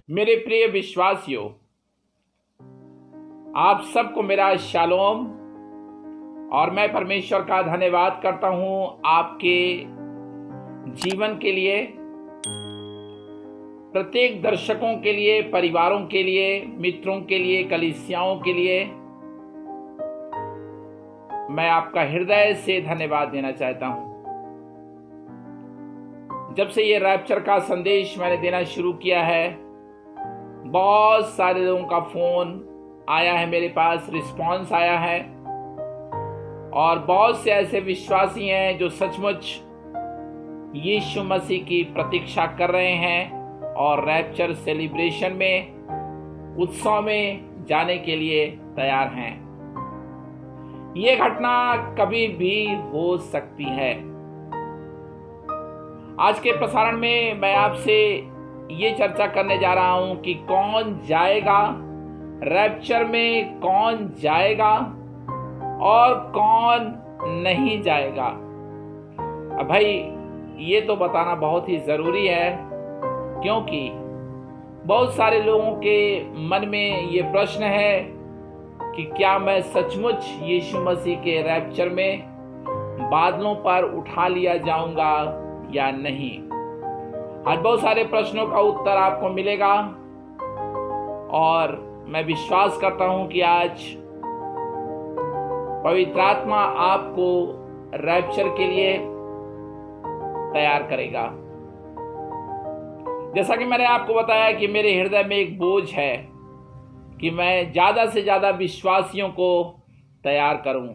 मेरे प्रिय विश्वासियों, आप सबको मेरा शालोम। और मैं परमेश्वर का धन्यवाद करता हूं आपके जीवन के लिए, प्रत्येक दर्शकों के लिए, परिवारों के लिए, मित्रों के लिए, कलीसियाओं के लिए मैं आपका हृदय से धन्यवाद देना चाहता हूं। जब से ये रैप्चर का संदेश मैंने देना शुरू किया है, बहुत सारे लोगों का फोन आया है, मेरे पास रिस्पांस आया है, और बहुत से ऐसे विश्वासी हैं जो सचमुच यीशु मसीह की प्रतीक्षा कर रहे हैं और रैप्चर सेलिब्रेशन में, उत्सव में जाने के लिए तैयार हैं। ये घटना कभी भी हो सकती है। आज के प्रसारण में मैं आपसे ये चर्चा करने जा रहा हूं कि कौन जाएगा रैप्चर में, कौन जाएगा और कौन नहीं जाएगा। अब भाई ये तो बताना बहुत ही जरूरी है, क्योंकि बहुत सारे लोगों के मन में ये प्रश्न है कि क्या मैं सचमुच यीशु मसीह के रैप्चर में बादलों पर उठा लिया जाऊंगा या नहीं। आज बहुत सारे प्रश्नों का उत्तर आपको मिलेगा और मैं विश्वास करता हूं कि आज पवित्र आत्मा आपको रैप्चर के लिए तैयार करेगा। जैसा कि मैंने आपको बताया कि मेरे हृदय में एक बोझ है कि मैं ज्यादा से ज्यादा विश्वासियों को तैयार करूं।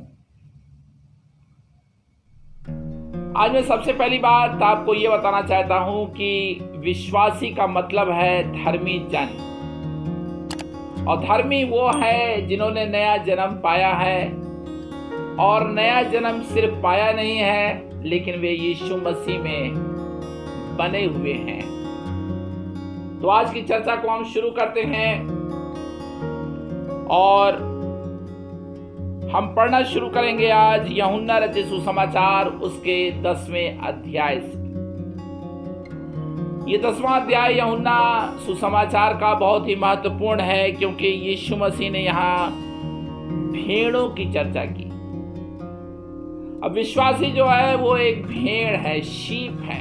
आज मैं सबसे पहली बात आपको ये बताना चाहता हूं कि विश्वासी का मतलब है धर्मी जन, और धर्मी वो है जिन्होंने नया जन्म पाया है, और नया जन्म सिर्फ पाया नहीं है लेकिन वे यीशु मसीह में बने हुए हैं। तो आज की चर्चा को हम शुरू करते हैं और हम पढ़ना शुरू करेंगे आज यूहन्ना रचित सुसमाचार उसके 10वें अध्याय से। ये 10वां अध्याय यूहन्ना सुसमाचार का बहुत ही महत्वपूर्ण है, क्योंकि यीशु मसीह ने यहाँ भेड़ों की चर्चा की। अब विश्वासी जो है वो एक भेड़ है, शीप है।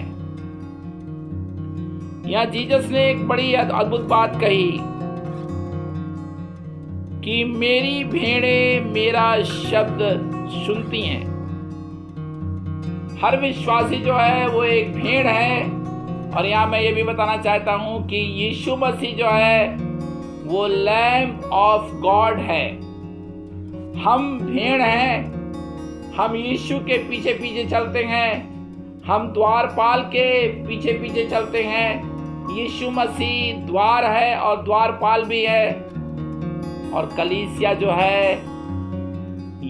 यहाँ जीसस ने एक बड़ी अद्भुत बात कही कि मेरी भेड़ें मेरा शब्द सुनती हैं। हर विश्वासी जो है वो एक भेड़ है। और यहाँ मैं ये भी बताना चाहता हूँ कि यीशु मसीह जो है वो लैम्ब ऑफ गॉड है। हम भेड़ हैं, हम यीशु के पीछे पीछे चलते हैं, हम द्वारपाल के पीछे पीछे चलते हैं। यीशु मसीह द्वार है और द्वारपाल भी है, और कलीसिया जो है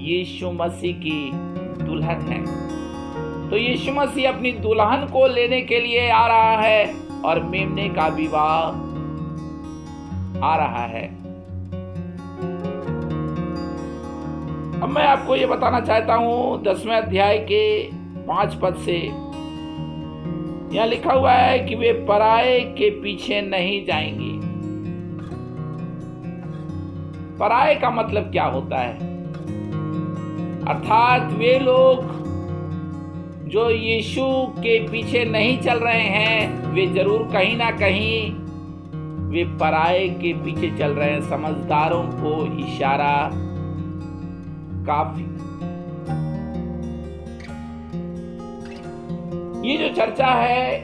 यीशु मसीह की दुल्हन है। तो यीशु मसीह अपनी दुल्हन को लेने के लिए आ रहा है और मेमने का विवाह आ रहा है। अब मैं आपको ये बताना चाहता हूं 10वें अध्याय के 5 पद से। यहां लिखा हुआ है कि वे पराये के पीछे नहीं जाएंगी। पराये का मतलब क्या होता है? अर्थात वे लोग जो यीशु के पीछे नहीं चल रहे हैं, वे जरूर कहीं ना कहीं वे पराये के पीछे चल रहे हैं। समझदारों को इशारा काफी। ये जो चर्चा है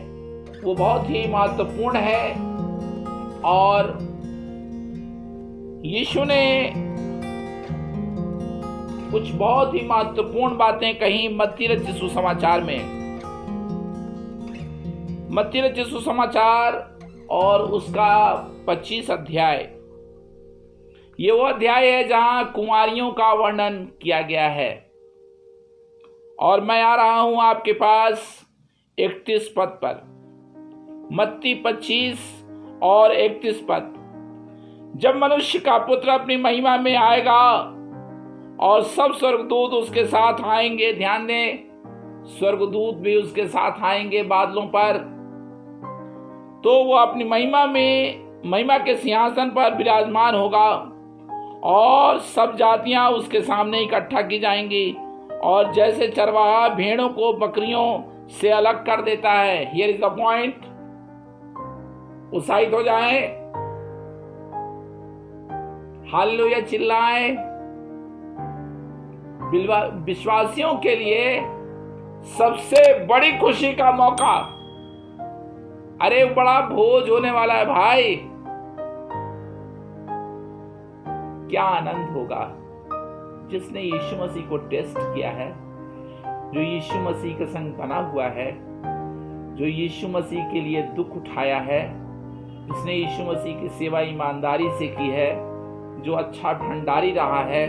वो बहुत ही महत्वपूर्ण है, और यीशु ने कुछ बहुत ही महत्वपूर्ण बातें कही मत्ती रचित सुसमाचार में। मत्ती रचित सुसमाचार और उसका 25 अध्याय, ये वो अध्याय है जहां कुंवारियों का वर्णन किया गया है। और मैं आ रहा हूं आपके पास 31 पद पर। मत्ती 25 और 31 पद। जब मनुष्य का पुत्र अपनी महिमा में आएगा और सब स्वर्गदूत उसके साथ आएंगे, ध्यान दें, स्वर्गदूत भी उसके साथ आएंगे बादलों पर, तो वो अपनी महिमा में महिमा के सिंहासन पर विराजमान होगा और सब जातियां उसके सामने इकट्ठा की जाएंगी। और जैसे चरवाहा भेड़ों को बकरियों से अलग कर देता है, हियर इज द पॉइंट, उत्साहित हो जाए, हालेलुया चिल्लाएं। विश्वासियों के लिए सबसे बड़ी खुशी का मौका, अरे बड़ा भोज होने वाला है भाई, क्या आनंद होगा। जिसने यीशु मसीह को टेस्ट किया है, जो यीशु मसीह के संग बना हुआ है, जो यीशु मसीह के लिए दुख उठाया है, जिसने यीशु मसीह की सेवा ईमानदारी से की है, जो अच्छा भंडारी रहा है,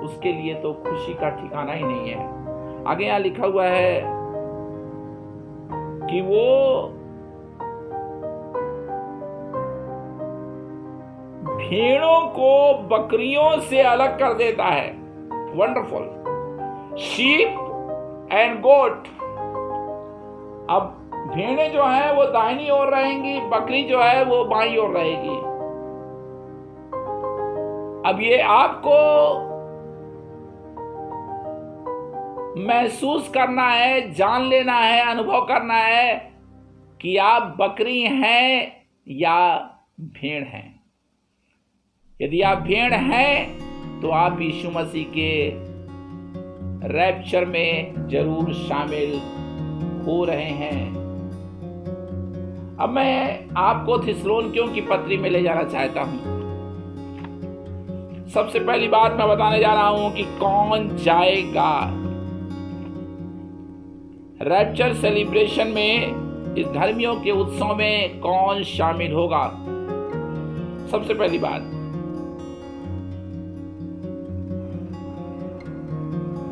उसके लिए तो खुशी का ठिकाना ही नहीं है। आगे यहां लिखा हुआ है कि वो भेड़ों को बकरियों से अलग कर देता है। वंडरफुल। शीप एंड गोट, अब भेड़ें जो है वो दाहिनी ओर रहेंगी, बकरी जो है वो बाईं ओर रहेगी। अब ये आपको महसूस करना है, जान लेना है, अनुभव करना है कि आप बकरी हैं या भेड़ हैं। यदि आप भेड़ हैं तो आप यीशु मसीह के रैप्चर में जरूर शामिल हो रहे हैं। अब मैं आपको थिस्सलुनीकियों की पत्री में ले जाना चाहता हूं। सबसे पहली बात मैं बताने जा रहा हूं कि कौन जाएगा रैप्चर सेलिब्रेशन में, इस धर्मियों के उत्सव में कौन शामिल होगा। सबसे पहली बात,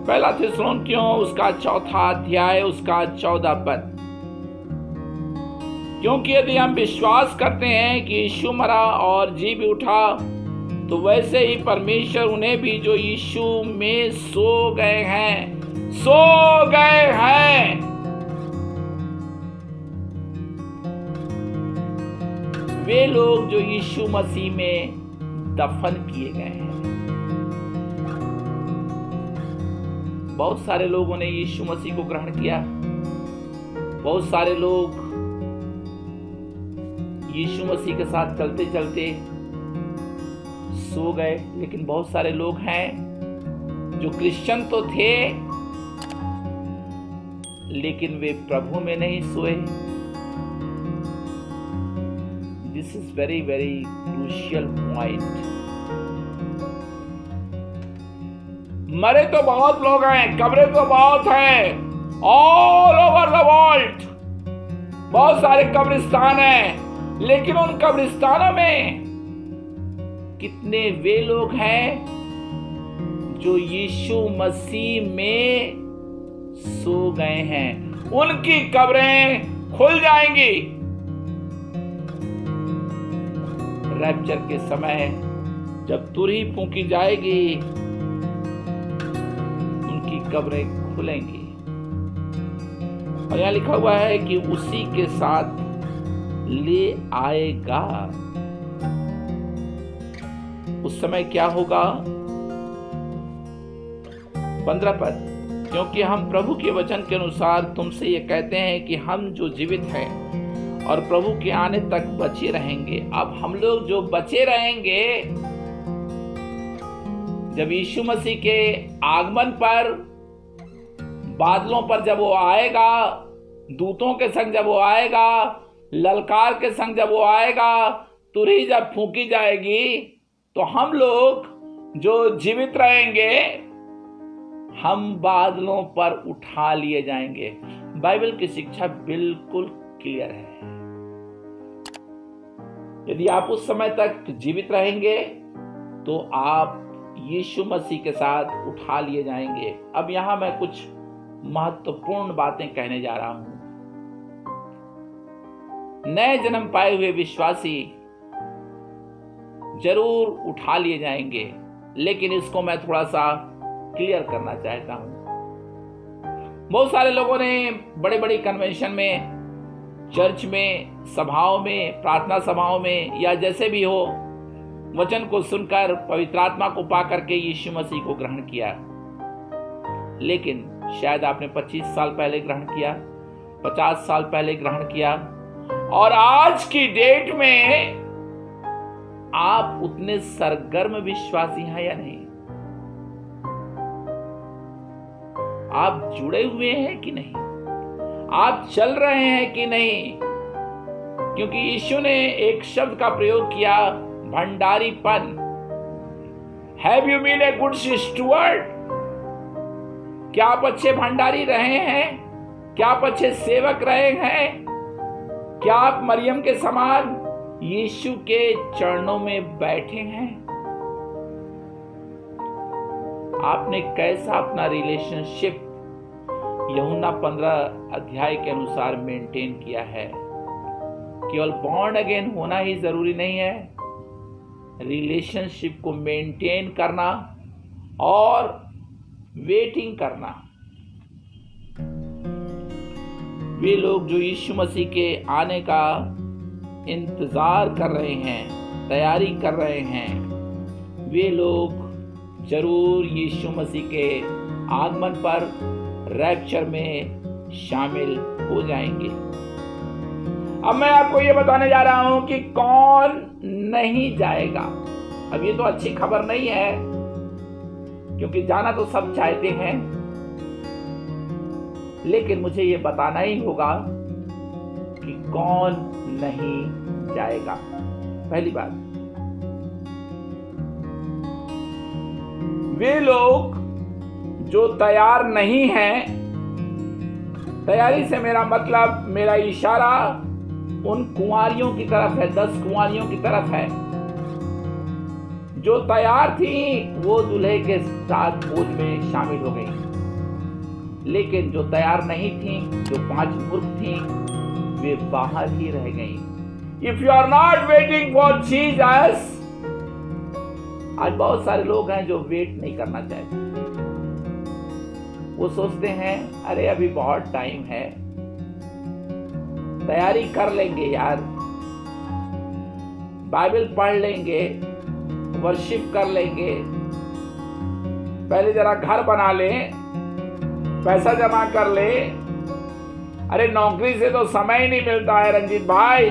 पहला थिस्सलुनीकियों उसका 4 अध्याय उसका 14 पद। क्योंकि यदि हम विश्वास करते हैं कि यीशु मरा और जी भी उठा, तो वैसे ही परमेश्वर उन्हें भी जो यीशु में सो गए हैं, वे लोग जो यीशु मसीह में दफन किए गए हैं। बहुत सारे लोगों ने यीशु मसीह को ग्रहण किया, बहुत सारे लोग यीशु मसीह के साथ चलते चलते सो गए, लेकिन बहुत सारे लोग हैं जो क्रिश्चियन तो थे लेकिन वे प्रभु में नहीं सोए। This is very very crucial point. मरे तो बहुत लोग हैं, कब्रें तो बहुत हैं, ऑल ओवर द वर्ल्ड बहुत सारे कब्रिस्तान हैं, लेकिन उन कब्रिस्तानों में कितने वे लोग हैं जो यीशु मसीह में सो गए हैं। उनकी कब्रें खुल जाएंगी रैप्चर के समय, जब तुरही फूंकी जाएगी उनकी कब्रें खुलेंगी। और यहां लिखा हुआ है कि उसी के साथ ले आएगा। उस समय क्या होगा? 15 पद, क्योंकि हम प्रभु के वचन के अनुसार तुमसे ये कहते हैं कि हम जो जीवित हैं और प्रभु के आने तक बचे रहेंगे। अब हम लोग जो बचे रहेंगे, जब यीशु मसीह के आगमन पर, बादलों पर जब वो आएगा, दूतों के संग जब वो आएगा, ललकार के संग जब वो आएगा, तुरही जब फूंकी जाएगी, तो हम लोग जो जीवित रहेंगे हम बादलों पर उठा लिए जाएंगे। बाइबल की शिक्षा बिल्कुल क्लियर है। यदि आप उस समय तक जीवित रहेंगे तो आप यीशु मसीह के साथ उठा लिए जाएंगे। अब यहां मैं कुछ महत्वपूर्ण बातें कहने जा रहा हूं। नए जन्म पाए हुए विश्वासी जरूर उठा लिए जाएंगे, लेकिन इसको मैं थोड़ा सा क्लियर करना चाहता हूं। बहुत सारे लोगों ने बड़े बड़े कन्वेंशन में चर्च में, सभाओं में, प्रार्थना सभाओं में या जैसे भी हो, वचन को सुनकर पवित्र आत्मा को पा करके यीशु मसीह को ग्रहण किया। लेकिन शायद आपने 25 साल पहले ग्रहण किया, 50 साल पहले ग्रहण किया, और आज की डेट में आप उतने सरगर्म विश्वासी हैं या नहीं? आप जुड़े हुए हैं कि नहीं? आप चल रहे हैं कि नहीं? क्योंकि यीशु ने एक शब्द का प्रयोग किया, भंडारीपन। Have you been a good steward? क्या आप अच्छे भंडारी रहे हैं? क्या आप अच्छे सेवक रहे हैं? क्या आप मरियम के समान यीशु के चरणों में बैठे हैं? आपने कैसा अपना रिलेशनशिप यूहन्ना 15 अध्याय के अनुसार मेंटेन किया है? केवल बॉर्न अगेन होना ही जरूरी नहीं है, रिलेशनशिप को मेंटेन करना और वेटिंग करना। वे लोग जो यीशु मसीह के आने का इंतजार कर रहे हैं, तैयारी कर रहे हैं, वे लोग जरूर यीशु मसीह के आगमन पर रैप्चर में शामिल हो जाएंगे। अब मैं आपको यह बताने जा रहा हूं कि कौन नहीं जाएगा। अब ये तो अच्छी खबर नहीं है, क्योंकि जाना तो सब चाहते हैं, लेकिन मुझे यह बताना ही होगा कि कौन नहीं जाएगा। पहली बात, वे लोग जो तैयार नहीं हैं, तैयारी से मेरा मतलब, मेरा इशारा उन कुंवारियों की तरफ है, 10 कुंवारियों की तरफ है। जो तैयार थी वो दूल्हे के साथ भोज में शामिल हो गई, लेकिन जो तैयार नहीं थी, जो 5 मूर्ख थी, वे बाहर ही रह गई। If you are not waiting for Jesus, आज बहुत सारे लोग हैं जो वेट नहीं करना चाहते। वो सोचते हैं अरे अभी बहुत टाइम है, तैयारी कर लेंगे यार, बाइबल पढ़ लेंगे, वर्शिप कर लेंगे, पहले जरा घर बना ले, पैसा जमा कर ले। अरे नौकरी से तो समय ही नहीं मिलता है रंजीत भाई,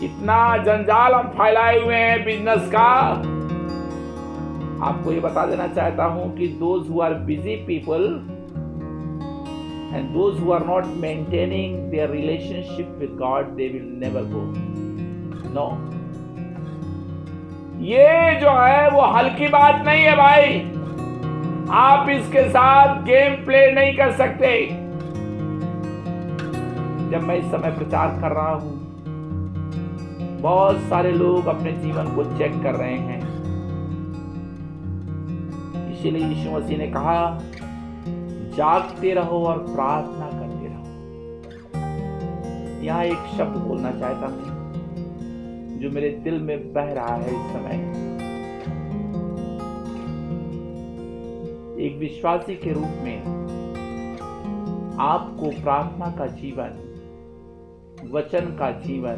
इतना जंजाल हम फैलाए हुए हैं बिजनेस का। आपको ये बता देना चाहता हूं कि those who are busy people and those who are not maintaining their relationship with God, they will never go. No. ये जो है वो हल्की बात नहीं है भाई। आप इसके साथ गेम प्ले नहीं कर सकते। जब मैं इस समय प्रचार कर रहा हूं, बहुत सारे लोग अपने जीवन को चेक कर रहे हैं। इसीलिए यीशु मसीह ने कहा, जागते रहो और प्रार्थना करते रहो। यहां एक शब्द बोलना चाहता हूं जो मेरे दिल में बह रहा है इस समय। एक विश्वासी के रूप में आपको प्रार्थना का जीवन, वचन का जीवन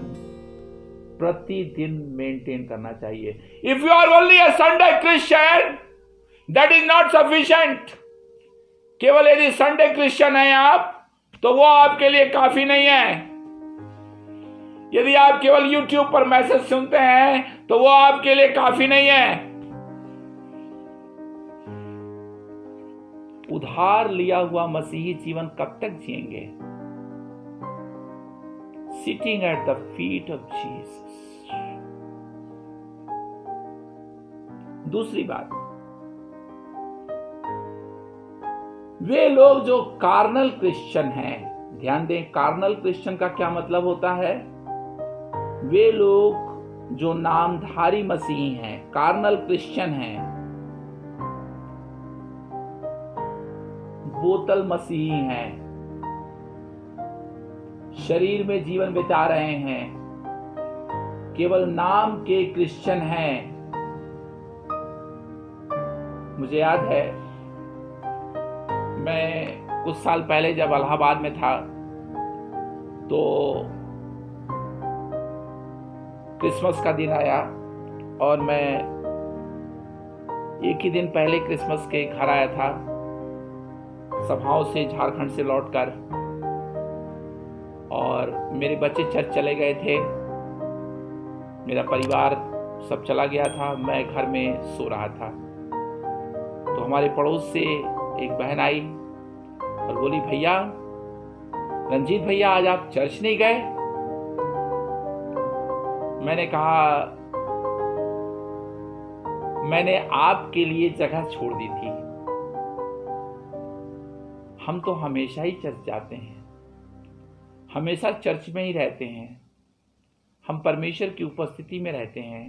प्रतिदिन मेंटेन करना चाहिए। If you are only a Sunday Christian, that is not sufficient. केवल यदि संडे क्रिश्चियन है आप, तो वो आपके लिए काफी नहीं है। यदि आप केवल YouTube पर मैसेज सुनते हैं, तो वो आपके लिए काफी नहीं है। उधार लिया हुआ मसीही जीवन कब तक जिएंगे? Sitting at the feet of Jesus. दूसरी बात, वे लोग जो कार्नल क्रिश्चियन हैं, ध्यान दें, कार्नल क्रिश्चियन का क्या मतलब होता है? वे लोग जो नामधारी मसीही हैं, कार्नल क्रिश्चियन हैं, बोतल मसीही हैं, शरीर में जीवन बिता रहे हैं, केवल नाम के क्रिश्चियन हैं। मुझे याद है, मैं कुछ साल पहले जब इलाहाबाद में था, तो क्रिसमस का दिन आया और मैं एक ही दिन पहले क्रिसमस के घर आया था सभाओं से, झारखंड से लौटकर, और मेरे बच्चे चर्च चले गए थे, मेरा परिवार सब चला गया था, मैं घर में सो रहा था। तो हमारे पड़ोस से एक बहन आई और बोली, भैया, रंजीत भैया, आज आप चर्च नहीं गए? मैंने कहा, मैंने आपके लिए जगह छोड़ दी थी। हम तो हमेशा ही चर्च जाते हैं, हमेशा चर्च में ही रहते हैं, हम परमेश्वर की उपस्थिति में रहते हैं।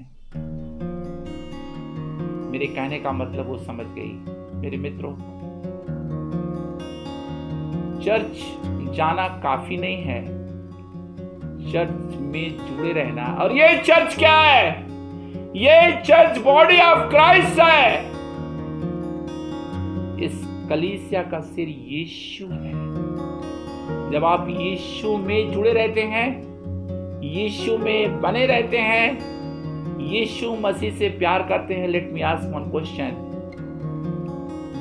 मेरे कहने का मतलब वो समझ गई। मेरे मित्रों, चर्च जाना काफी नहीं है, चर्च में जुड़े रहना। और ये चर्च क्या है? ये चर्च बॉडी ऑफ क्राइस्ट है। इस कलीसिया का सिर यीशु है। जब आप यीशु में जुड़े रहते हैं, यीशु में बने रहते हैं, यीशु मसीह से प्यार करते हैं, let me ask one question,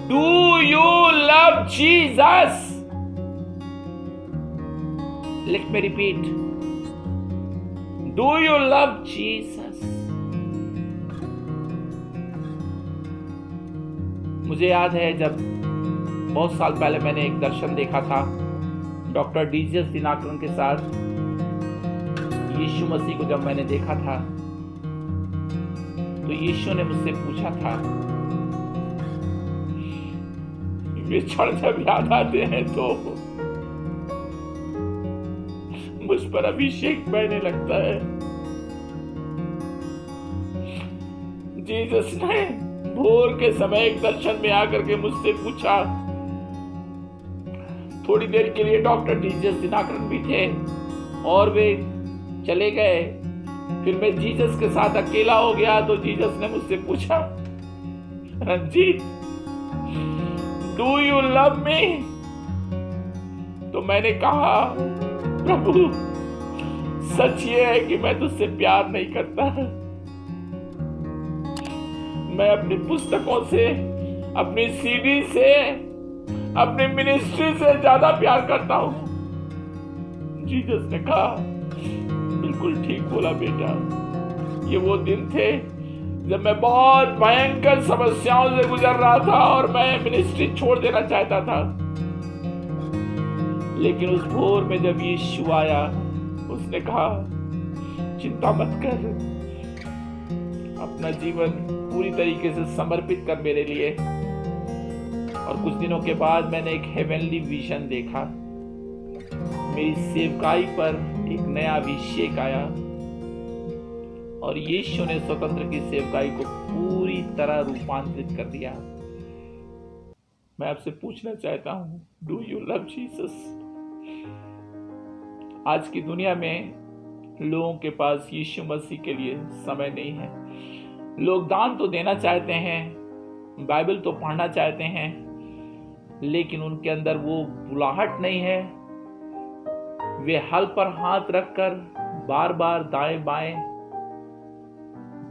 do you love Jesus? Let me repeat, do you love Jesus? मुझे याद है जब बहुत साल पहले मैंने एक दर्शन देखा था डॉक्टर डीजीएस दिनाकरन के साथ। यीशु मसीह को जब मैंने देखा था तो यीशु ने मुझसे पूछा था, वे क्षण जब याद आते हैं तो मुझ पर अभिषेक बहने लगता है। जीसस ने भोर के समय एक दर्शन में आकर के मुझसे पूछा। थोड़ी देर के लिए डॉक्टर डीजीएस दिनाकरन भी थे और वे चले गए। फिर मैं जीसस के साथ अकेला हो गया तो जीसस ने मुझसे पूछा, Ranjit, do you love me? तो मैंने कहा, प्रभु, सच ये है कि मैं तुझसे प्यार नहीं करता। मैं अपनी पुस्तकों से, अपनी सीडी से, अपनी मिनिस्ट्री से ज्यादा प्यार करता हूं। जीसस ने कहा, बिल्कुल ठीक बोला बेटा। ये वो दिन थे जब मैं बहुत भयंकर समस्याओं से गुजर रहा था और मैं मिनिस्ट्री छोड़ देना चाहता था। लेकिन उस भोर में जब यीशु आया, उसने कहा, चिंता मत कर, अपना जीवन पूरी तरीके से समर्पित कर मेरे लिए। और कुछ दिनों के बाद मैंने एक हेवनली विजन देखा। मेरी सेवकाई पर एक नया अभिषेक आया और यीशु ने स्वतंत्र की सेवकाई को पूरी तरह रूपांतरित कर दिया। मैं आपसे पूछना चाहता हूं, डू यू लव जीसस? आज की दुनिया में लोगों के पास यीशु मसीह के लिए समय नहीं है। लोग दान तो देना चाहते हैं, बाइबल तो पढ़ना चाहते हैं, लेकिन उनके अंदर वो बुलाहट नहीं है। वे हल पर हाथ रखकर बार बार दाएं बाएं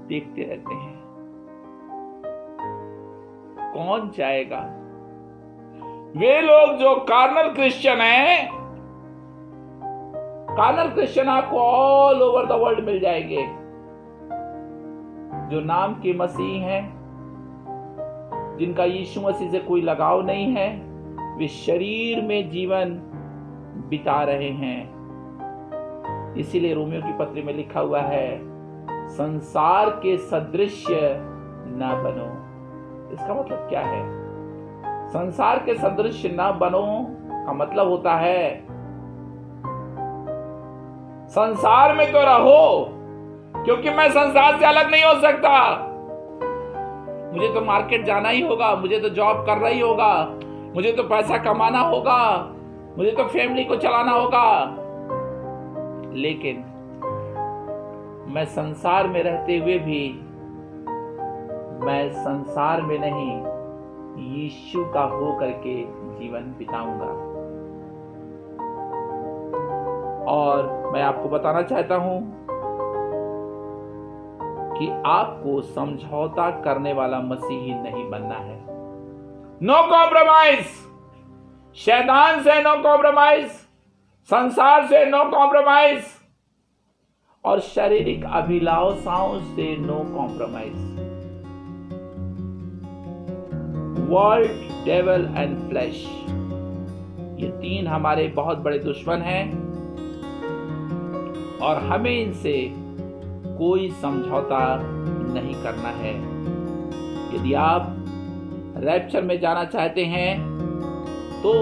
देखते रहते हैं। कौन जाएगा? वे लोग जो कार्नल क्रिश्चियन हैं, कार्नल क्रिश्चियन आपको ऑल ओवर द वर्ल्ड मिल जाएंगे। जो नाम के मसीह हैं, जिनका यीशु मसीह से कोई लगाव नहीं है, वे शरीर में जीवन बिता रहे हैं। इसीलिए रोमियो की पत्री में लिखा हुआ है, संसार के सदृश ना बनो। इसका मतलब क्या है? संसार के सदृश ना बनो का मतलब होता है संसार में तो रहो, क्योंकि मैं संसार से अलग नहीं हो सकता। मुझे तो मार्केट जाना ही होगा, मुझे तो जॉब करना ही होगा, मुझे तो पैसा कमाना होगा, मुझे तो फैमिली को चलाना होगा। लेकिन मैं संसार में रहते हुए भी मैं संसार में नहीं, यीशु का हो करके जीवन बिताऊंगा। और मैं आपको बताना चाहता हूं कि आपको समझौता करने वाला मसीही नहीं बनना है। नो कॉम्प्रोमाइज, शैतान से नो कॉम्प्रोमाइज, संसार से नो कॉम्प्रोमाइज और शारीरिक अभिलाषाओं से no compromise. World, devil and flesh, ये तीन हमारे बहुत बड़े दुश्मन हैं और हमें इनसे कोई समझौता नहीं करना है। यदि आप रैप्चर में जाना चाहते हैं तो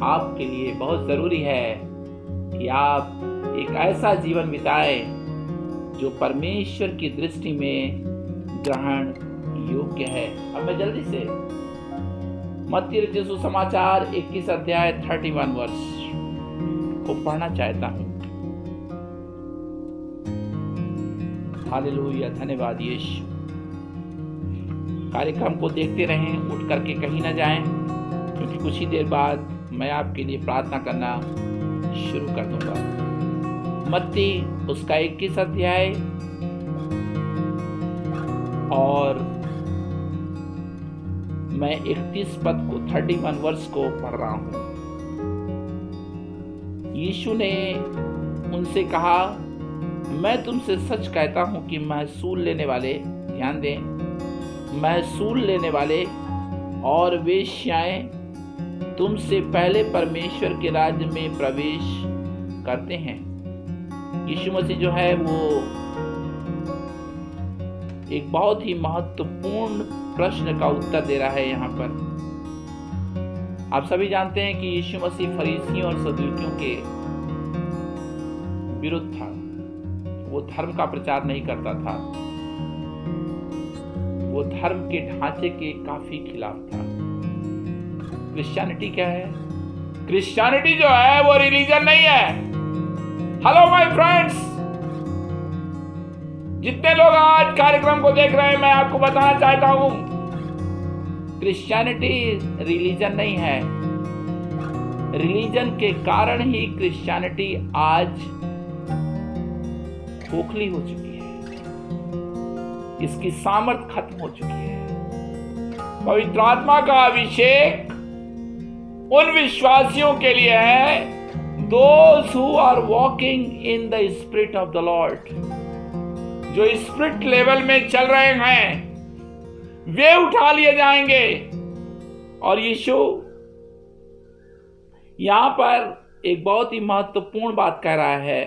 आपके लिए बहुत जरूरी है कि आप एक ऐसा जीवन बिताएं जो परमेश्वर की दृष्टि में ग्रहण योग्य है। अब मैं जल्दी से मत्ती रचित सुसमाचार 21 अध्याय 31 वर्ष को पढ़ना चाहता हूं। हालेलुया, धन्यवाद यीशु। कार्यक्रम को देखते रहें, उठ करके कहीं ना जाएं, क्योंकि कुछ ही देर बाद मैं आपके लिए प्रार्थना करना शुरू कर दूंगा। मत्ती उसका 21 अध्याय और मैं 31 पद को 31 वर्ष को पढ़ रहा हूं। यीशु ने उनसे कहा, मैं तुमसे सच कहता हूं कि महसूल लेने वाले, ध्यान दें, महसूल लेने वाले और वेश्याएं तुमसे पहले परमेश्वर के राज्य में प्रवेश करते हैं। यीशु मसीह जो है वो एक बहुत ही महत्वपूर्ण प्रश्न का उत्तर दे रहा है यहाँ पर। आप सभी जानते हैं कि यीशु मसीह फरीसियों और सदूकियों के विरुद्ध था। वो धर्म का प्रचार नहीं करता था, वो धर्म के ढांचे के काफी खिलाफ था। क्रिश्चियनिटी क्या है? क्रिश्चियनिटी जो है वो रिलीजन नहीं है। हेलो माय फ्रेंड्स, जितने लोग आज कार्यक्रम को देख रहे हैं, मैं आपको बताना चाहता हूं, क्रिश्चियनिटी रिलीजन नहीं है। रिलीजन के कारण ही क्रिश्चियनिटी आज खोखली हो चुकी है, इसकी सामर्थ खत्म हो चुकी है। पवित्र आत्मा का अभिषेक उन विश्वासियों के लिए है, those who are walking in the spirit of the Lord, जो स्पिरिट लेवल में चल रहे हैं, वे उठा लिए जाएंगे। और यीशु यहां पर एक बहुत ही महत्वपूर्ण बात कह रहा है,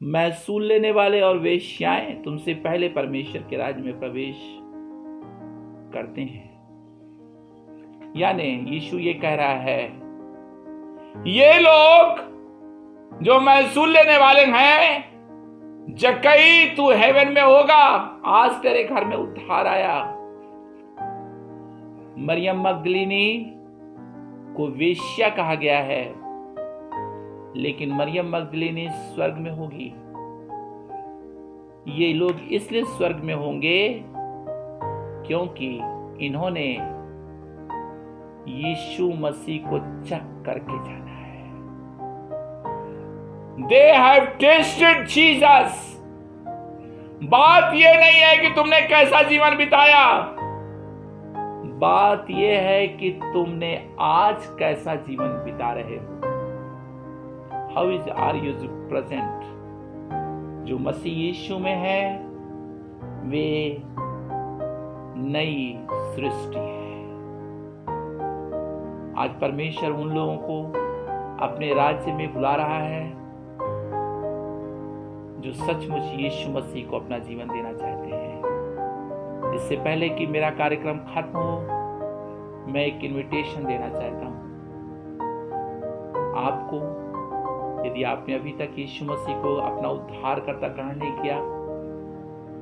महसूल लेने वाले और वेश्याएं तुमसे पहले परमेश्वर के राज्य में प्रवेश करते हैं। यानी यीशु ये कह रहा है, ये लोग जो महसूल लेने वाले हैं, जकई तू हेवन में होगा, आज तेरे घर में उद्धार आया। मरियम मगदलीनी को वेश्या कहा गया है, लेकिन मरियम मगदलीनी स्वर्ग में होगी। ये लोग इसलिए स्वर्ग में होंगे क्योंकि इन्होंने यीशु मसीह को चख करके जाना है। They have tasted Jesus। बात यह नहीं है कि तुमने कैसा जीवन बिताया, बात यह है कि तुमने आज कैसा जीवन बिता रहे हो। How are you present? जो मसीह यीशु में है वे नई सृष्टि है। आज परमेश्वर उन लोगों को अपने राज्य में बुला रहा है जो सचमुच यीशु मसीह को अपना जीवन देना चाहते हैं। इससे पहले कि मेरा कार्यक्रम खत्म हो, मैं एक इनविटेशन देना चाहता हूं आपको। यदि आपने अभी तक यीशु मसीह को अपना उद्धारकर्ता ग्रहण नहीं किया,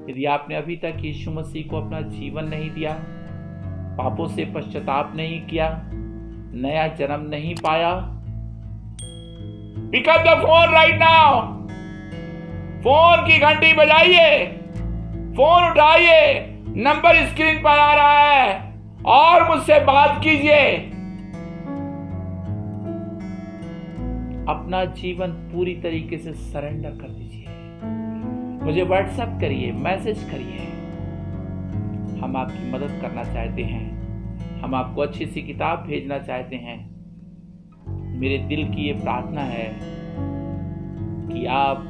यदि आपने अभी तक यीशु मसीह को अपना जीवन नहीं दिया, पापों से पश्चाताप नहीं किया, नया जन्म नहीं पाया, pick up the phone right now. Phone की घंटी बजाइए, फोन उठाइए, नंबर स्क्रीन पर आ रहा है और मुझसे बात कीजिए। अपना जीवन पूरी तरीके से सरेंडर कर दीजिए। मुझे व्हाट्सएप करिए, मैसेज करिए। हम आपकी मदद करना चाहते हैं, हम आपको अच्छी सी किताब भेजना चाहते हैं। मेरे दिल की ये प्रार्थना है कि आप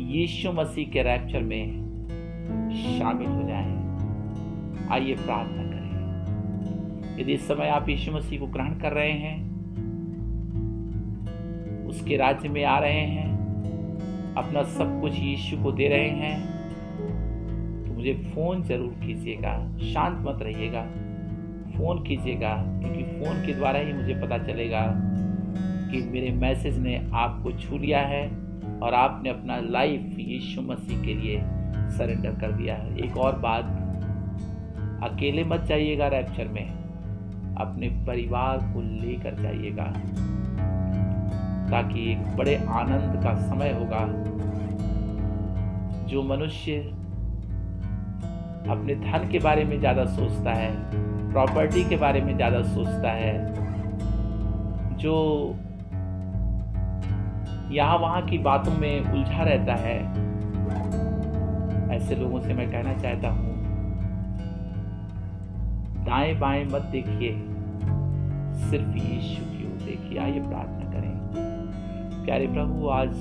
यीशु मसीह के रैप्चर में शामिल हो जाएं। आइए प्रार्थना करें। यदि इस समय आप यीशु मसीह को ग्रहण कर रहे हैं, उसके राज्य में आ रहे हैं, अपना सब कुछ यीशु को दे रहे हैं, तो मुझे फोन जरूर कीजिएगा। शांत मत रहिएगा, फोन कीजिएगा, क्योंकि फोन के द्वारा ही मुझे पता चलेगा कि मेरे मैसेज ने आपको छू लिया है और आपने अपना लाइफ यीशु मसीह के लिए सरेंडर कर दिया है। एक और बात, अकेले मत जाइएगा रैप्चर में, अपने परिवार को लेकर जाइएगा, ताकि एक बड़े आनंद का समय होगा। जो मनुष्य अपने धन के बारे में ज्यादा सोचता है, प्रॉपर्टी के बारे में ज्यादा सोचता है, जो यहाँ वहाँ की बातों में उलझा रहता है, ऐसे लोगों से मैं कहना चाहता हूँ, दाएं बाएं मत देखिए, सिर्फ यीशु की ओर देखिए। आइए प्रार्थना करें। प्यारे प्रभु, आज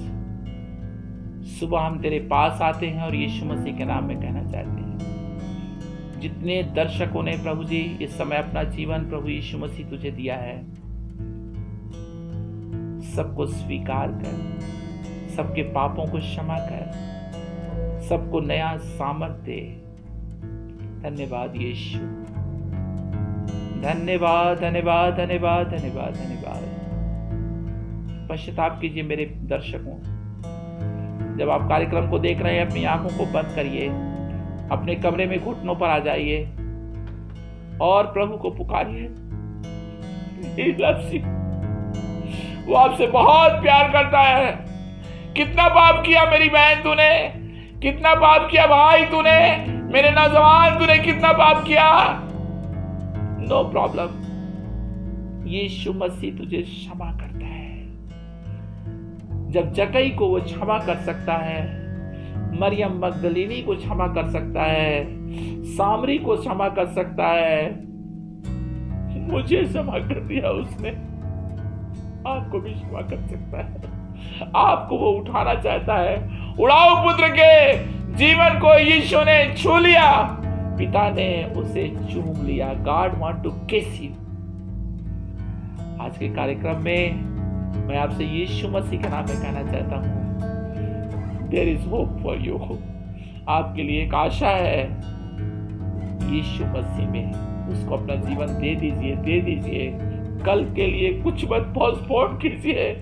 सुबह हम तेरे पास आते हैं और यीशु मसीह के नाम में कहना चाहते हैं, जितने दर्शकों ने प्रभु जी इस समय अपना जीवन प्रभु यीशु मसीह तुझे दिया है, सबको स्वीकार कर, सबके पापों को क्षमा कर, सबको नया सामर्थ दे। धन्यवाद यीशु, धन्यवाद धन्यवाद धन्यवाद धन्यवाद धन्यवाद। पश्चाताप कीजिए मेरे दर्शकों, जब आप कार्यक्रम को देख रहे हैं अपनी आंखों को बंद करिए, अपने कमरे में घुटनों पर आ जाइए और प्रभु को पुकारिए। वो आपसे बहुत प्यार करता है। कितना पाप किया मेरी बहन तूने, कितना पाप किया भाई तूने, मेरे नौजवान तूने कितना पाप किया। नो प्रॉब्लम, यीशु मसीह तुझे क्षमा करता है। जब जकई को वो क्षमा कर सकता है, मरियम मगदलीनी को क्षमा कर सकता है, सामरी को क्षमा कर सकता है, मुझे क्षमा कर दिया उसने, आपको भी क्षमा कर सकता है। आपको वो उठाना चाहता है। उड़ाओ पुत्र के जीवन को यीशु ने छू लिया, पिता ने उसे चूम लिया। गॉड वांट टू किस यू। आज के कार्यक्रम में मैं आपसे यीशु मसीह के नाम में कहना चाहता हूं, there is hope for you. आपके लिए एक आशा है यीशु मसीह में। उसको अपना जीवन दे दीजिए, दे दीजिए। कल के लिए कुछ मत पोस्टपोन कीजिए,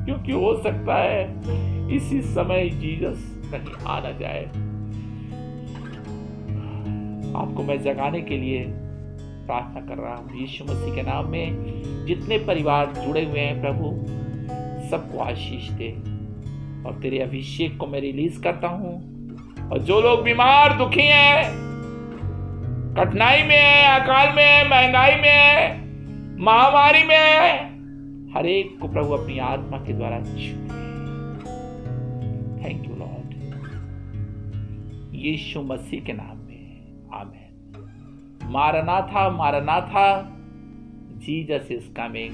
क्योंकि हो सकता है इसी समय जीसस कहीं आ ना जाए। आपको मैं जगाने के लिए प्रार्थना कर रहा हूं यीशु मसीह के नाम में। जितने परिवार जुड़े हुए हैं प्रभु, सबको आशीष दे और तेरे अभिषेक को मैं रिलीज करता हूं। और जो लोग बीमार दुखी हैं, कठिनाई में है, अकाल में है, महंगाई में है, महामारी में है, हर एक को प्रभु अपनी आत्मा के द्वारा छू। थैंक यू लॉर्ड, यीशु मसीह के नाम में आमीन। मारनाथा, मारनाथा, जीसस इज कमिंग।